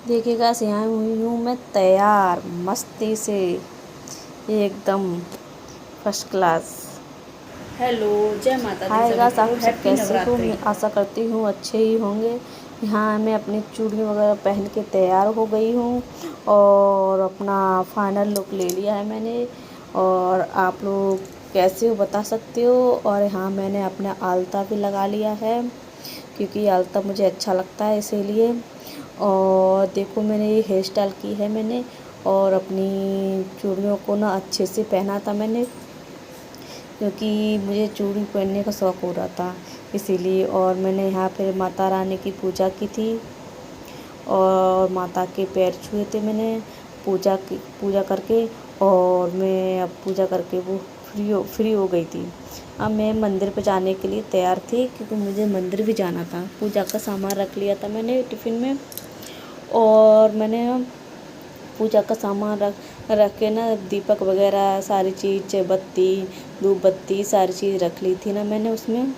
देखिएगा यहाँ हुई हूँ मैं तैयार मस्ती से एकदम फर्स्ट क्लास। हेलो, जय माता दी हाय सभी गाइस, को। आप सब हैप्पी कैसे हो? नवरात्रि। मैं आशा करती हूँ अच्छे ही होंगे। यहाँ मैं अपनी चूड़ी वगैरह पहन के तैयार हो गई हूँ और अपना फाइनल लुक ले लिया है मैंने। और आप लोग कैसे हो बता सकते हो। और यहाँ मैंने अपना आलता भी लगा लिया है क्योंकि आलता मुझे अच्छा लगता है इसीलिए। और देखो मैंने ये हेयर स्टाइल की है मैंने, और अपनी चूड़ियों को ना अच्छे से पहना था मैंने क्योंकि मुझे चूड़ी पहनने का शौक़ हो रहा था इसीलिए। और मैंने यहाँ पर माता रानी की पूजा की थी और माता के पैर छुए थे मैंने पूजा करके। और मैं अब पूजा करके वो फ्री हो गई थी। अब मैं मंदिर पे जाने के लिए तैयार थी क्योंकि मुझे मंदिर भी जाना था। पूजा का सामान रख लिया था मैंने टिफ़िन में, और मैंने पूजा का सामान रख के ना दीपक वगैरह सारी चीज़, बत्ती धूप बत्ती सारी चीज़ रख ली थी ना मैंने उसमें।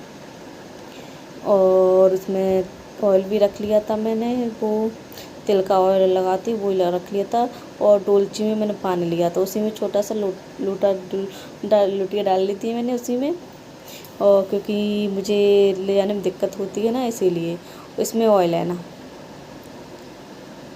और उसमें ऑयल भी रख लिया था मैंने, वो तिल का ऑयल लगाती वो रख लिया था। और डोलची में मैंने पानी लिया था, उसी में छोटा सा लुटिया डाल ली थी मैंने उसी में। और क्योंकि मुझे ले जाने में दिक्कत होती है ना इसीलिए। इसमें ऑयल है ना,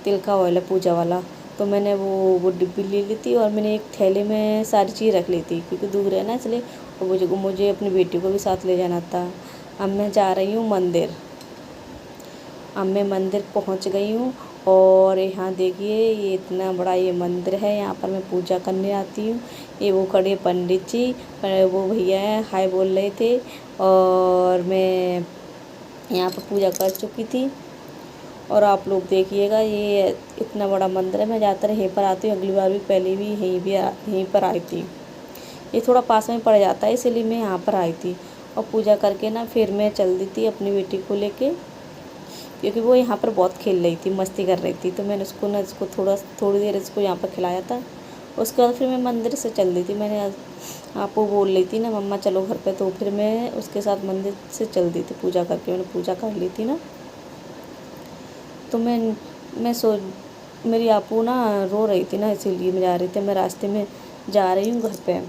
तिल का ऑयल है पूजा वाला। तो मैंने वो डिब्बी ले ली थी और मैंने एक थैले में सारी चीज़ रख ली थी क्योंकि दूर है ना इसलिए। और मुझे अपनी बेटी को भी साथ ले जाना था। अब मैं जा रही हूँ मंदिर। अब मैं मंदिर पहुँच गई हूँ और यहाँ देखिए ये इतना बड़ा ये मंदिर है, यहाँ पर मैं पूजा करने आती हूँ। ये वो खड़े पंडित जी, वो भैया हैं, हाय बोल रहे थे। और मैं यहाँ पर पूजा कर चुकी थी। और आप लोग देखिएगा ये इतना बड़ा मंदिर है। मैं ज़्यादातर यहीं पर आती हूँ, अगली बार भी पहले भी यहीं पर आई थी। ये थोड़ा पास में पड़ जाता है इसीलिए मैं यहाँ पर आई थी। और पूजा करके ना फिर मैं चल दी थी अपनी बेटी को लेके, क्योंकि वो यहाँ पर बहुत खेल रही थी, मस्ती कर रही थी। तो मैंने इसको थोड़ी देर इसको यहाँ पर खिलाया था। उसके बाद फिर मैं मंदिर से चल दी थी। मैंने आपको बोल रही थी ना मम्मा चलो घर पे, तो फिर मैं उसके साथ मंदिर से चल दी थी पूजा करके। मैंने पूजा कर ली थी ना, तो मैं मेरी आपू ना रो रही थी ना इसीलिए मैं जा रही थी। मैं रास्ते में जा रही हूँ घर पे।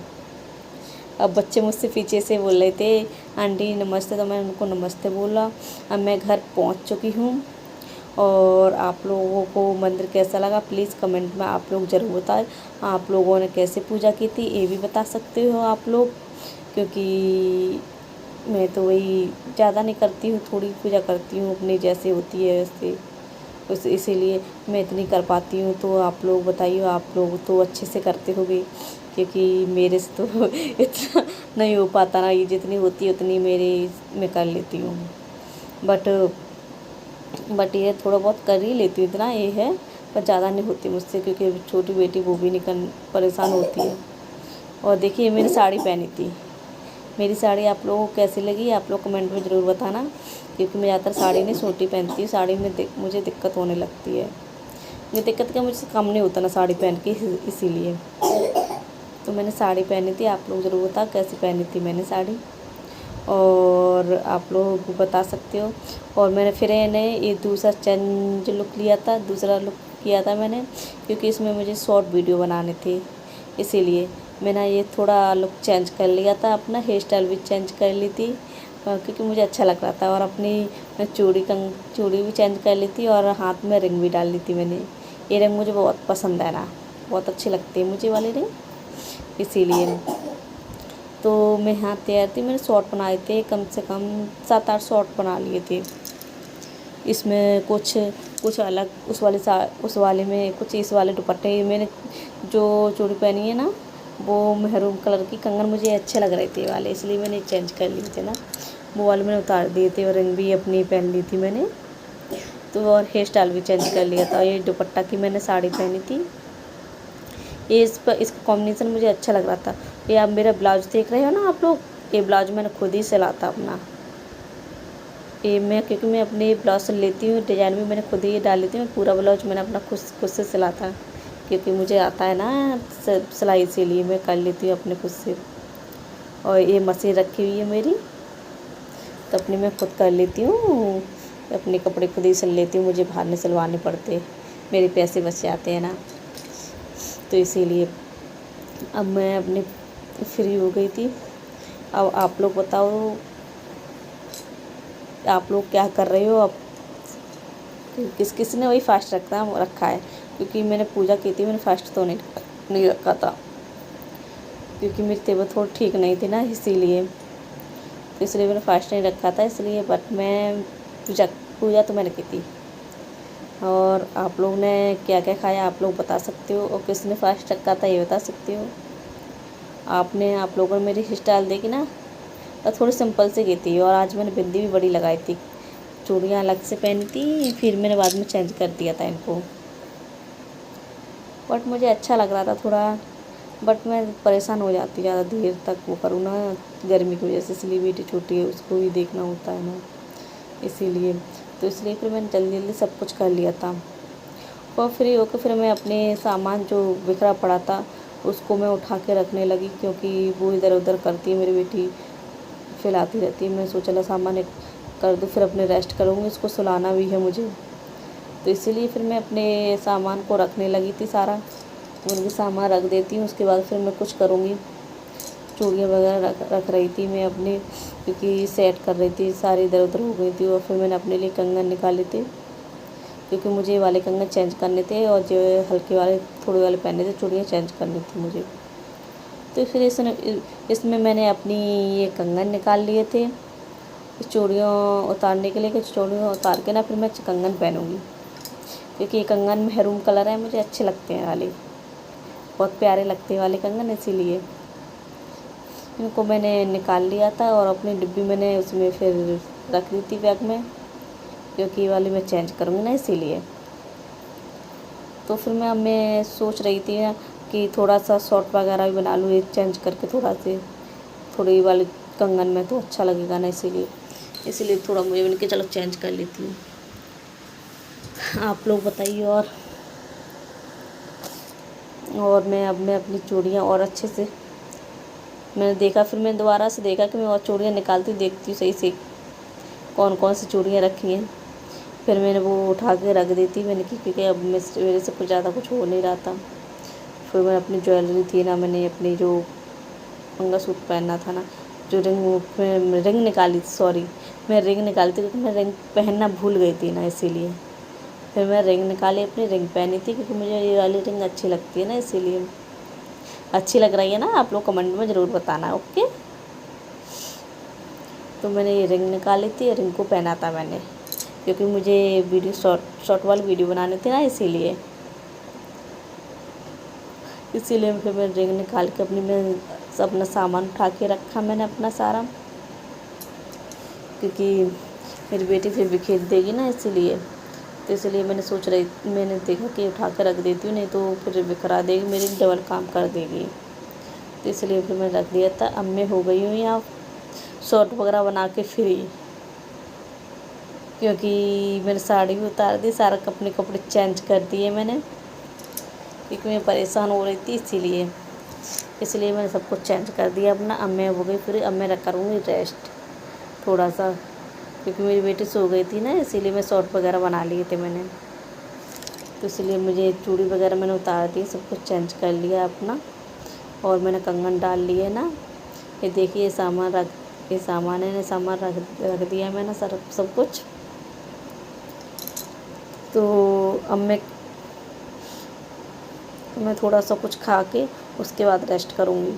अब बच्चे मुझसे पीछे से बोल रहे थे आंटी नमस्ते, तो मैंने उनको नमस्ते बोला। अब मैं घर पहुँच चुकी हूँ। और आप लोगों को मंदिर कैसा लगा प्लीज़ कमेंट में आप लोग ज़रूर बताएं। आप लोगों ने कैसे पूजा की थी ये भी बता सकते हो आप लोग, क्योंकि मैं तो वही ज़्यादा नहीं करती हूँ, थोड़ी पूजा करती हूँ अपनी जैसे होती है वैसे। इसीलिए मैं इतनी कर पाती हूँ। तो आप लोग बताइए, आप लोग तो अच्छे से करते होगे क्योंकि मेरे से तो इतना नहीं हो पाता ना। ये जितनी होती है उतनी मैं कर लेती हूँ। बट ये थोड़ा बहुत कर ही लेती हूँ, इतना ये है। पर ज़्यादा नहीं होती मुझसे क्योंकि छोटी बेटी वो भी नहीं परेशान होती है। और देखिए मैंने साड़ी पहनी थी। मेरी साड़ी आप लोगों को कैसी लगी आप लोग कमेंट में ज़रूर बताना, क्योंकि मैं ज़्यादातर साड़ी नहीं सूटी पहनती हूँ। साड़ी में मुझे दिक्कत होने लगती है। ये दिक्कत का मुझसे कम नहीं होता ना साड़ी पहन के, इसीलिए तो मैंने साड़ी पहनी थी। आप लोग ज़रूर बता कैसी पहनी थी मैंने साड़ी, और आप लोग बता सकते हो। और मैंने फिर ये दूसरा चेंज लुक लिया था, दूसरा लुक किया था मैंने, क्योंकि इसमें मुझे शॉर्ट वीडियो बनाने थे इसीलिए मैंने ये थोड़ा लुक चेंज कर लिया था। अपना हेयर स्टाइल भी चेंज कर ली थी क्योंकि मुझे अच्छा लग रहा था। और अपनी चूड़ी भी चेंज कर ली थी और हाथ में रिंग भी डाल ली थी मैंने। ये रिंग मुझे बहुत पसंद है ना, बहुत अच्छी लगती है मुझे वाली रिंग, इसीलिए। तो मैं यहाँ तैयार थी। मैंने शॉर्ट बनाए थे, कम से कम 7-8 शॉर्ट बना लिए थे। इसमें कुछ अलग उस वाले में कुछ इस वाले दुपट्टे। मैंने जो चूड़ी पहनी है ना वो मेहरून कलर की कंगन मुझे अच्छे लग रहे थे वाले, इसलिए मैंने चेंज कर लिए थे ना। वो वाले मैंने उतार दिए थे और रिंग भी अपनी पहन ली थी मैंने। तो और हेयर स्टाइल भी चेंज कर लिया था। ये दुपट्टा की मैंने साड़ी पहनी थी। ये इसका कॉम्बिनेशन मुझे अच्छा लग रहा था। ये आप मेरा ब्लाउज देख रहे हो ना आप लोग, ये ब्लाउज मैंने खुद ही सिला था अपना। क्योंकि मैं अपने ब्लाउज सिल लेती हूँ, डिज़ाइन भी मैंने खुद ही डाल लेती हूँ। पूरा ब्लाउज मैंने अपना खुद से सिला था क्योंकि मुझे आता है ना सिलाई, इसीलिए मैं कर लेती हूँ अपने खुद से। और ये मशीन रखी हुई है मेरी, तो मैं खुद कर लेती हूँ। अपने कपड़े खुद ही सिल लेती हूँ, मुझे बाहर नहीं सिलवाने पड़ते। मेरे पैसे बच जाते हैं ना। तो इसीलिए अब मैं अपनी फ्री हो गई थी। अब आप लोग बताओ, आप लोग क्या कर रहे हो अब? किस किस ने वही फास्ट रखा है, क्योंकि मैंने पूजा की थी, मैंने फास्ट तो नहीं रखा था, क्योंकि मेरी तबीयत थोड़ी ठीक नहीं थी ना, इसीलिए। तो इसलिए मैंने फास्ट नहीं रखा था, इसलिए। बट मैं पूजा तो मैंने की थी। और आप लोग ने क्या क्या खाया आप लोग बता सकते हो, और किसने फास्ट रखा था ये बता सकते हो। आप लोगों ने मेरी हेयर स्टाइल देखी ना, और थोड़ी सिंपल से की थी। और आज मैंने बिंदी भी बड़ी लगाई थी, चूड़ियाँ अलग से पहनी थी, फिर मैंने बाद में चेंज कर दिया था इनको। बट मुझे अच्छा लग रहा था थोड़ा, बट मैं परेशान हो जाती ज़्यादा देर तक वो करूँ ना, गर्मी की वजह से। इसलिए बेटी छोटी है, उसको भी देखना होता है ना, इसीलिए। तो इसलिए फिर मैंने जल्दी जल्दी सब कुछ कर लिया था। और फ्री होकर फिर मैं अपने सामान जो बिखरा पड़ा था उसको मैं उठा के रखने लगी, क्योंकि वो इधर उधर करती है मेरी बेटी, फैलाती रहती है। मैं सोचा सामान एक कर दूँ, फिर अपने रेस्ट करूँगी, इसको सुलाना भी है मुझे। तो इसीलिए फिर मैं अपने सामान को रखने लगी थी सारा। उनके सामान रख देती हूँ, उसके बाद फिर मैं कुछ करूँगी। चूड़ियाँ वगैरह रख रही थी मैं अपनी, क्योंकि सेट कर रही थी, सारी इधर उधर हो गई थी। और फिर मैंने अपने लिए कंगन निकाले थे, क्योंकि मुझे ये वाले कंगन चेंज करने थे, और जो हल्के वाले थोड़े वाले पहने थे, चूड़ियाँ चेंज करनी थी मुझे। तो फिर इसमें मैंने अपनी ये कंगन निकाल लिए थे चूड़ियों उतारने के लिए, कि चूड़ियों उतार के ना फिर मैं कंगन पहनूँगी, क्योंकि ये कंगन मेहरून कलर है, मुझे अच्छे लगते हैं वाले, बहुत प्यारे लगते हैं वाले कंगन, इसीलिए इनको मैंने निकाल लिया था। और अपनी डिब्बी मैंने उसमें फिर रख दी थी बैग में, क्योंकि ये वाली मैं चेंज करूँगी ना, इसीलिए। तो फिर मैं सोच रही थी ना कि थोड़ा सा शॉर्ट वगैरह भी बना लूँ, ये चेंज करके थोड़ी वाली कंगन में, तो अच्छा लगेगा ना, इसीलिए थोड़ा मुझे मैंने कहा चलो चेंज कर लेती हूँ। आप लोग बताइए। और मैं अपनी चूड़ियाँ और अच्छे से मैंने देखा, फिर मैंने दोबारा से देखा कि मैं और चूड़ियाँ निकालती देखती हूँ सही से कौन कौन सी चूड़ियाँ रखी हैं। फिर मैंने वो उठा के रख दी थी मैंने, क्योंकि अब मेरे से कुछ ज़्यादा कुछ हो नहीं रहा था। फिर मैं अपनी ज्वेलरी थी ना, मैंने अपनी जो मंगलसूत्र पहनना था ना, जो रिंग निकाली, सॉरी मैं रिंग निकाली थी, क्योंकि मैं रिंग पहनना भूल गई थी ना, इसीलिए। फिर मैं रिंग निकाली, अपनी रिंग पहनी थी, क्योंकि मुझे ये वाली रिंग अच्छी लगती है ना, इसीलिए। अच्छी लग रही है ना, आप लोग कमेंट में ज़रूर बताना, ओके। तो मैंने ये रिंग निकाली थी, रिंग को पहना था मैंने, क्योंकि मुझे वीडियो शॉर्ट वाली वीडियो बनानी थी ना, इसीलिए फिर मैं रिंग निकाल के अपना सामान उठा के रखा मैंने अपना सारा, क्योंकि मेरी बेटी फिर बिखेर देगी ना, इसीलिए। तो इसलिए मैंने देखा कि उठा कर रख देती हूँ, नहीं तो फिर बिखरा देगी, मेरी डबल काम कर देगी। तो इसलिए फिर मैं रख दिया था। अब मैं हो गई हूँ यहाँ शॉर्ट वगैरह बना के फ्री, क्योंकि मैंने साड़ी भी उतार दी, सारा अपने कपड़े चेंज कर दिए मैंने, क्योंकि मैं परेशान हो रही थी, इसलिए मैंने सब कुछ चेंज कर दिया अपना। अब मैं हो गई फ्री, अब मैं करूँगी रेस्ट थोड़ा सा, क्योंकि मेरी बेटी सो गई थी ना, इसीलिए मैं शॉर्ट वगैरह बना लिए थे मैंने। तो इसलिए मुझे चूड़ी वगैरह मैंने उतार दी, सब कुछ चेंज कर लिया अपना, और मैंने कंगन डाल लिए ना। ये देखिए ये सामान है, सामान रख दिया मैंने सब कुछ। तो अब मैं थोड़ा सा कुछ खा के उसके बाद रेस्ट करूँगी।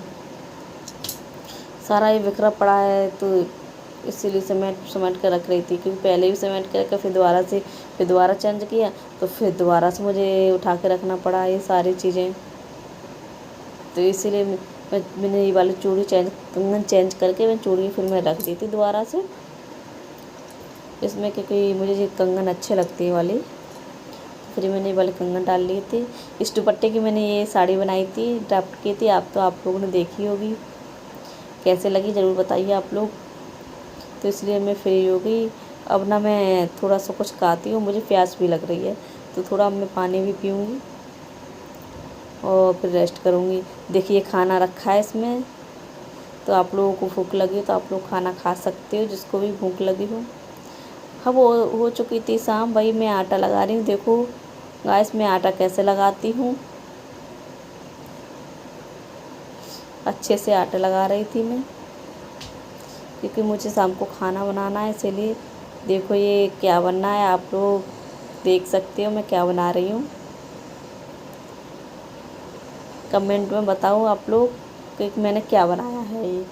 सारा ये बिखरा पड़ा है, तो इसीलिए समेट कर रख रही थी, क्योंकि पहले भी समेट कर रखा, फिर दोबारा चेंज किया, तो फिर दोबारा से मुझे उठा के रखना पड़ा ये सारी चीज़ें। तो इसीलिए मैंने ये वाली कंगन चेंज करके मैं चूड़ी फिर मैं रख दी थी दोबारा से इसमें, क्योंकि मुझे ये कंगन अच्छे लगती है वाली। फिर मैंने ये वाले कंगन डाल लिए थे। इस दुपट्टे की मैंने ये साड़ी बनाई थी, ड्राफ्ट की थी, आप लोगों ने देखी होगी, कैसे लगी ज़रूर बताइए आप लोग। तो इसलिए मैं फ्री हो गई। अब ना मैं थोड़ा सा कुछ खाती हूँ, मुझे प्यास भी लग रही है, तो थोड़ा मैं पानी भी पीऊँगी और फिर रेस्ट करूँगी। देखिए खाना रखा है इसमें, तो आप लोगों को भूख लगी तो आप लोग खाना खा सकते हो, जिसको भी भूख लगी हो। हाँ वो हो चुकी थी शाम, वही मैं आटा लगा रही हूँ, देखो गाइस मैं आटा कैसे लगाती हूँ, अच्छे से आटा लगा रही थी मैं, क्योंकि मुझे शाम को खाना बनाना है। इसीलिए देखो ये क्या बनना है, आप लोग देख सकते हो मैं क्या बना रही हूँ। कमेंट में बताओ आप लोग कि मैंने क्या बनाया है, ये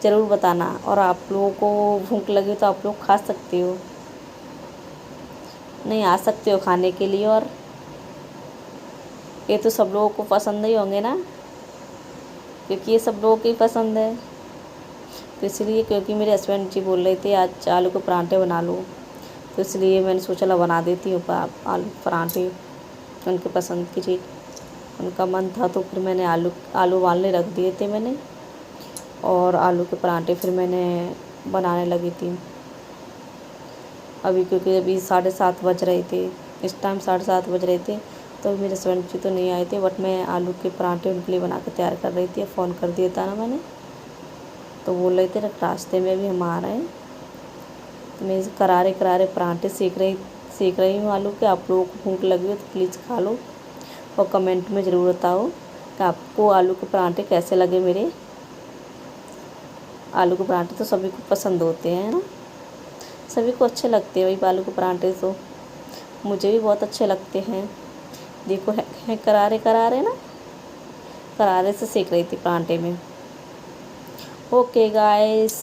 ज़रूर बताना। और आप लोगों को भूख लगी तो आप लोग खा सकते हो, नहीं आ सकते हो खाने के लिए। और ये तो सब लोगों को पसंद ही होंगे ना, क्योंकि ये सब लोगों की पसंद है। तो इसलिए, क्योंकि मेरे हस्बैंड जी बोल रहे थे आज आलू के परांठे बना लो, तो इसलिए मैंने सोचा ला बना देती हूँ आलू परांठे, उनके पसंद की चीज़, उनका मन था। तो फिर मैंने आलू आलू उबालने रख दिए थे मैंने, और आलू के परांठे फिर मैंने बनाने लगी थी अभी, क्योंकि अभी 7:30 बज रहे थे, इस टाइम 7:30 बज रहे थे। तो मेरे हस्बैंड जी तो नहीं आए थे, बट मैं आलू के परांठे उनके लिए बना के तैयार कर रही थी। फ़ोन कर दिया था ना मैंने, तो बोल रहे थे रास्ते में भी हम आ रहे हैं। तो मैं करारे करारे परांठे सेक रही हूँ आलू के। आप लोगों को भूख लगी हो तो प्लीज़ खा लो, और कमेंट में ज़रूर बताओ कि आपको आलू के परांठे कैसे लगे मेरे। आलू के परांठे तो सभी को पसंद होते हैं ना, सभी को अच्छे लगते हैं भाई आलू के परांठे, तो मुझे भी बहुत अच्छे लगते हैं। देखो है करारे करारे ना, करारे से सेक रही थी परांठे में। Okay guys.